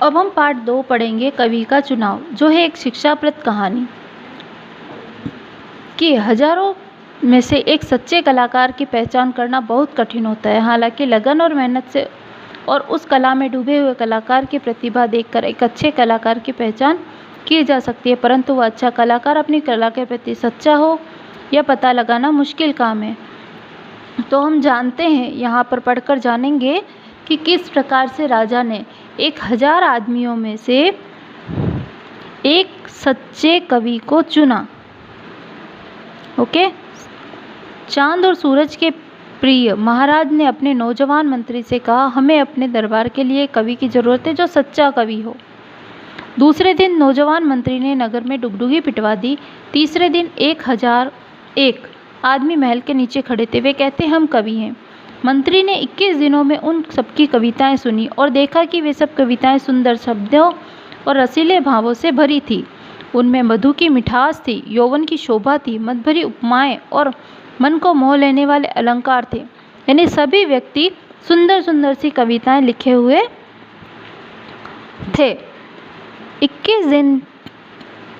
अब हम पार्ट 2 पढ़ेंगे, कवि का चुनाव, जो है एक शिक्षाप्रद कहानी कि हजारों में से एक सच्चे कलाकार की पहचान करना बहुत कठिन होता है। हालांकि लगन और मेहनत से और उस कला में डूबे हुए कलाकार की प्रतिभा देखकर एक अच्छे कलाकार की पहचान की जा सकती है, परंतु वह अच्छा कलाकार अपनी कला के प्रति सच्चा हो यह पता लगाना मुश्किल काम है। तो हम जानते हैं, यहाँ पर पढ़कर जानेंगे कि किस प्रकार से राजा ने 1000 आदमियों में से एक सच्चे कवि को चुना। ओके। चांद और सूरज के प्रिय महाराज ने अपने नौजवान मंत्री से कहा, हमें अपने दरबार के लिए कवि की जरूरत है जो सच्चा कवि हो। दूसरे दिन नौजवान मंत्री ने नगर में डुगडुगी पिटवा दी। तीसरे दिन 1001 आदमी महल के नीचे खड़े थे। वे कहते, हम कवि हैं। मंत्री ने 21 दिनों में उन सबकी कविताएं सुनी और देखा कि वे सब कविताएं सुंदर शब्दों और रसीले भावों से भरी थी। उनमें मधु की मिठास थी, यौवन की शोभा थी, मदभरी उपमाएं और मन को मोह लेने वाले अलंकार थे। यानी सभी व्यक्ति सुंदर सुंदर सी कविताएं लिखे हुए थे। 21 दिन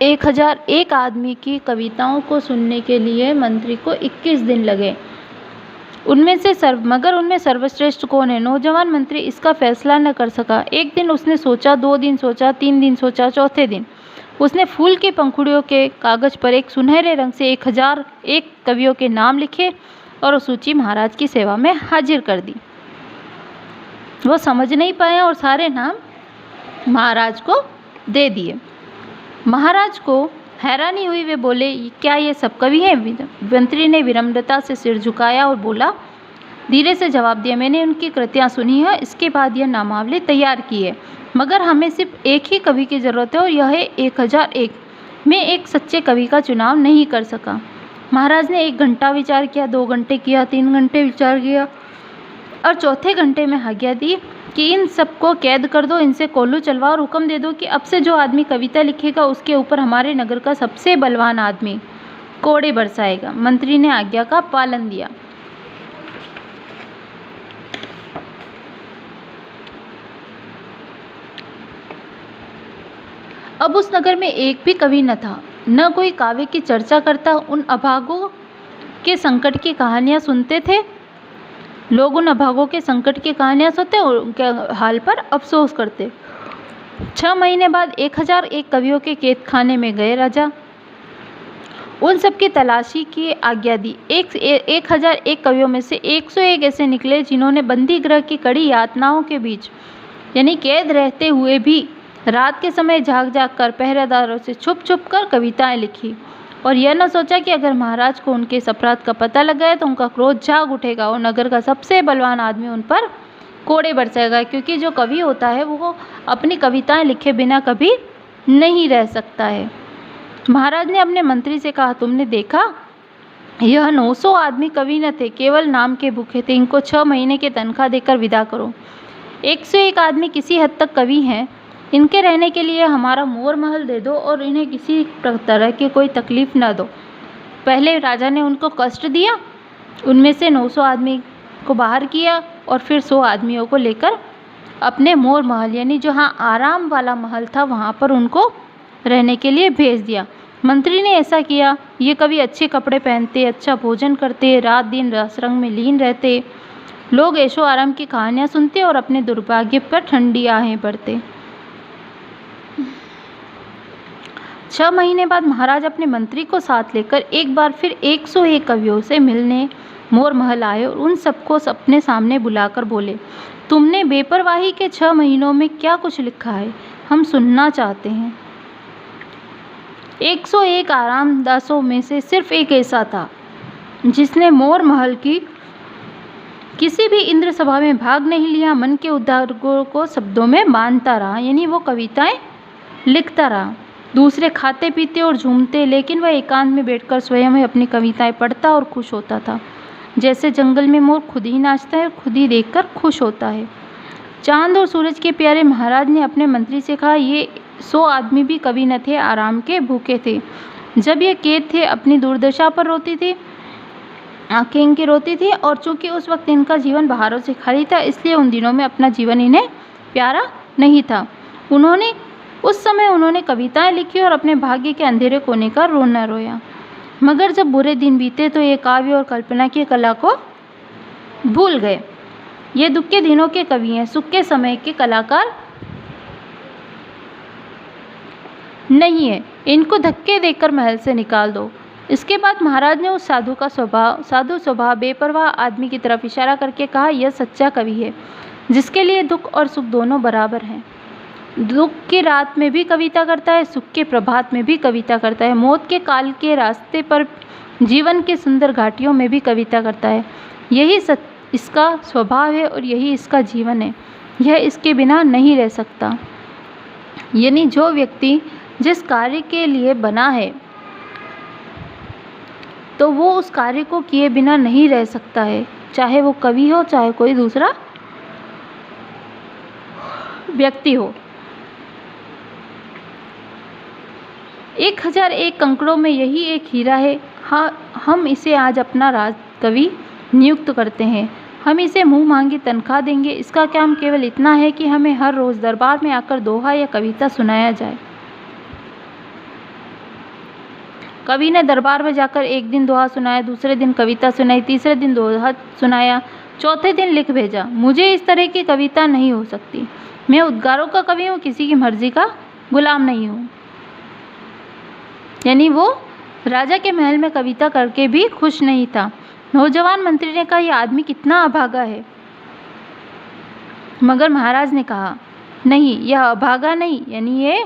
1001 आदमी की कविताओं को सुनने के लिए मंत्री को 21 दिन लगे। उनमें सर्वश्रेष्ठ कौन है? नौजवान मंत्री इसका फैसला न कर सका। एक दिन उसने सोचा, 2 दिन सोचा, 3 दिन सोचा, चौथे दिन उसने फूल की पंखुड़ियों के कागज पर एक सुनहरे रंग से 1001 कवियों के नाम लिखे और सूची महाराज की सेवा में हाजिर कर दी। वो समझ नहीं पाया और सारे नाम महाराज को दे दिए। महाराज को हैरानी हुई। वे बोले, क्या ये सब कवि हैं? मंत्री ने विनम्रता से सिर झुकाया और बोला, धीरे से जवाब दिया, मैंने उनकी कृतियाँ सुनी है, इसके बाद यह नामावली तैयार की है, मगर हमें सिर्फ एक ही कवि की ज़रूरत है और यह है 1001। मैं एक सच्चे कवि का चुनाव नहीं कर सका। महाराज ने 1 घंटा विचार किया, 2 घंटे किया, 3 घंटे विचार किया और चौथे घंटे में आज्ञा दी कि इन सबको कैद कर दो, इनसे कोल्हू चलवाओ और हुक्म दे दो कि अब से जो आदमी कविता लिखेगा उसके ऊपर हमारे नगर का सबसे बलवान आदमी कोड़े बरसाएगा। मंत्री ने आज्ञा का पालन दिया। अब उस नगर में एक भी कवि न था, न कोई काव्य की चर्चा करता। उन अभागों के संकट की कहानियां सुनते थे लोग उन अभागों के संकट की कहानियां सुनते और उनके हाल पर अफसोस करते। 6 महीने बाद 1001 कवियों के कैद खाने में गए राजा। उन सब की तलाशी की आज्ञा दी। 1001 कवियों में से 101 ऐसे निकले जिन्होंने बंदी गृह की कड़ी यातनाओं के बीच, यानी कैद रहते हुए भी, रात के समय जाग जाग कर पहरेदारों से छुप छुप कर कविताएं लिखी और यह न सोचा कि अगर महाराज को उनके इस अपराध का पता लग गया तो उनका क्रोध जाग उठेगा और नगर का सबसे बलवान आदमी उन पर कोड़े बरसाएगा, क्योंकि जो कवि होता है वो अपनी कविताएं लिखे बिना कभी नहीं रह सकता है। महाराज ने अपने मंत्री से कहा, तुमने देखा, यह 900 आदमी कवि न थे, केवल नाम के भूखे थे। इनको 6 महीने की तनख्वाह देकर विदा करो। 101 आदमी किसी हद तक कवि हैं, इनके रहने के लिए हमारा मोर महल दे दो और इन्हें किसी तरह की कोई तकलीफ न दो। पहले राजा ने उनको कष्ट दिया, उनमें से 900 आदमी को बाहर किया और फिर 100 आदमियों को लेकर अपने मोर महल, यानी जहाँ आराम वाला महल था, वहाँ पर उनको रहने के लिए भेज दिया। मंत्री ने ऐसा किया। ये कवि अच्छे कपड़े पहनते, अच्छा भोजन करते, रात दिन रसरंग में लीन रहते, लोग ऐशो आराम की कहानियाँ सुनते और अपने दुर्भाग्य पर ठंडी आहें भरते। 6 महीने बाद महाराज अपने मंत्री को साथ लेकर एक बार फिर 101 कवियों से मिलने मोर महल आए और उन सबको अपने सामने बुलाकर बोले, तुमने बेपरवाही के 6 महीनों में क्या कुछ लिखा है, हम सुनना चाहते हैं। 101 आरामदासों में से सिर्फ एक ऐसा था जिसने मोर महल की किसी भी इंद्र सभा में भाग नहीं लिया, मन के उद्गारों को शब्दों में बांधता रहा, यानी वो कविताएं लिखता रहा। दूसरे खाते पीते और झूमते, लेकिन वह एकांत में बैठकर स्वयं ही अपनी कविताएं पढ़ता और खुश होता था। जैसे जंगल में मोर खुद ही नाचता है, खुद ही देखकर खुश होता है। चांद और सूरज के प्यारे महाराज ने अपने मंत्री से कहा, ये 100 आदमी भी कवि न थे, आराम के भूखे थे। जब ये कैद थे, अपनी दुर्दशा पर रोती थी, आंखें इनकी रोती थी और चूंकि उस वक्त इनका जीवन बहारों से खाली था, इसलिए उन दिनों में अपना जीवन इन्हें प्यारा नहीं था। उस समय उन्होंने कविताएं लिखी और अपने भाग्य के अंधेरे कोने का रोना रोया। मगर जब बुरे दिन बीते तो ये काव्य और कल्पना की कला को भूल गए। ये दुख के दिनों के कवि हैं, सुख के समय के कलाकार नहीं है। इनको धक्के देकर महल से निकाल दो। इसके बाद महाराज ने उस साधु स्वभाव बेपरवाह आदमी की तरफ इशारा करके कहा, यह सच्चा कवि है जिसके लिए दुख और सुख दोनों बराबर हैं। दुख की रात में भी कविता करता है, सुख के प्रभात में भी कविता करता है, मौत के काल के रास्ते पर जीवन के सुंदर घाटियों में भी कविता करता है। यही इसका स्वभाव है और यही इसका जीवन है। यह इसके बिना नहीं रह सकता। यानी जो व्यक्ति जिस कार्य के लिए बना है तो वो उस कार्य को किए बिना नहीं रह सकता है, चाहे वो कवि हो चाहे कोई दूसरा व्यक्ति हो। 1001 कंकड़ों में यही एक हीरा है। हाँ, हम इसे आज अपना राज कवि नियुक्त करते हैं। हम इसे मुंह मांगी तनख्वाह देंगे। इसका काम केवल इतना है कि हमें हर रोज़ दरबार में आकर दोहा या कविता सुनाया जाए। कवि ने दरबार में जाकर एक दिन दोहा सुनाया, दूसरे दिन कविता सुनाई, तीसरे दिन दोहा सुनाया, चौथे दिन लिख भेजा। मुझे इस तरह की कविता नहीं हो सकती। मैं उद्गारों का कवि हूँ, किसी की मर्जी का गुलाम नहीं हूँ। यानी वो राजा के महल में कविता करके भी खुश नहीं था। नौजवान मंत्री ने कहा, यह आदमी कितना अभागा है। मगर महाराज ने कहा, नहीं, यह अभागा नहीं, यानी ये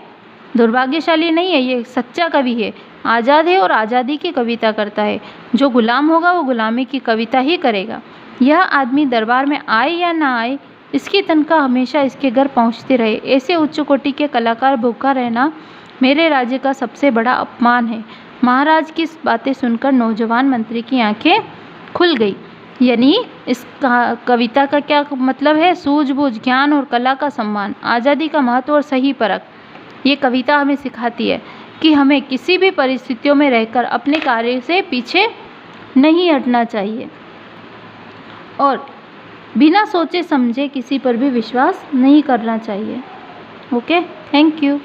दुर्भाग्यशाली नहीं है, ये सच्चा कवि है, आज़ाद है और आज़ादी की कविता करता है। जो गुलाम होगा वो गुलामी की कविता ही करेगा। यह आदमी दरबार में आए या ना आए, इसकी तनख्वाह हमेशा इसके घर पहुंचती रहे। ऐसे उच्च कोटि के कलाकार भूखा रहना मेरे राज्य का सबसे बड़ा अपमान है। महाराज की बातें सुनकर नौजवान मंत्री की आंखें खुल गई। यानी इस कविता का क्या मतलब है? सूझबूझ, ज्ञान और कला का सम्मान, आज़ादी का महत्व और सही परख। ये कविता हमें सिखाती है कि हमें किसी भी परिस्थितियों में रहकर अपने कार्य से पीछे नहीं हटना चाहिए और बिना सोचे समझे किसी पर भी विश्वास नहीं करना चाहिए। Okay, thank you.